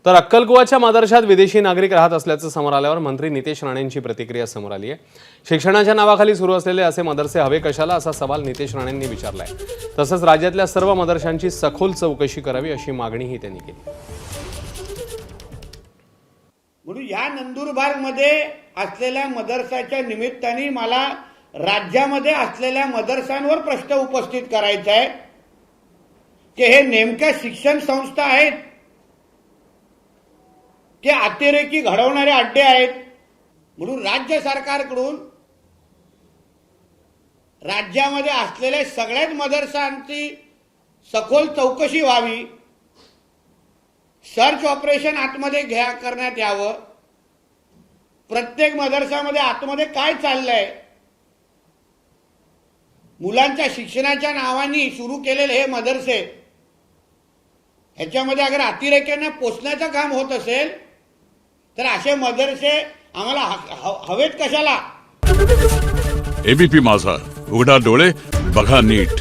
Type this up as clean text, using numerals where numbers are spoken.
तर अक्कलकुवाच्या मदरशात विदेशी नागरिक राहत असल्याचं समोर आल्यावर मंत्री नितेश राणेंची प्रतिक्रिया समोर आली आहे। शिक्षणाच्या नावाखाली सुरू असलेले असे मदरसे हवे कशाला असा सवाल नितेश राणेंनी विचारलाय। तसंच राज्यातल्या सर्व मदरशांची सखोल चौकशी करावी अशी मागणीही त्यांनी केली। म्हणून या नंदुरबारमध्ये असलेल्या मदरसाच्या निमित्ताने मला राज्यामध्ये असलेल्या मदरसांवर प्रश्न उपस्थित करायचा आहे की हे नेमक्या शिक्षण संस्था आहेत की अतिरेकी घडवणारे अड्डे आहेत। म्हणून राज्य सरकारकडून राज्यामध्ये असलेल्या सगळ्याच मदरसांची सखोल चौकशी व्हावी, सर्च ऑपरेशन आतमध्ये करण्यात यावं, प्रत्येक मदरसामध्ये आतमध्ये काय चाललंय, मुलांच्या शिक्षणाच्या नावाने सुरू केलेले हे मदरसे ह्याच्यामध्ये अगर अतिरेक्यांना पोचण्याचं काम होत असेल तर असे मदरसे आम्हाला हवेत कशाला। एबीपी माझा, उघडा डोळे बघा नीट।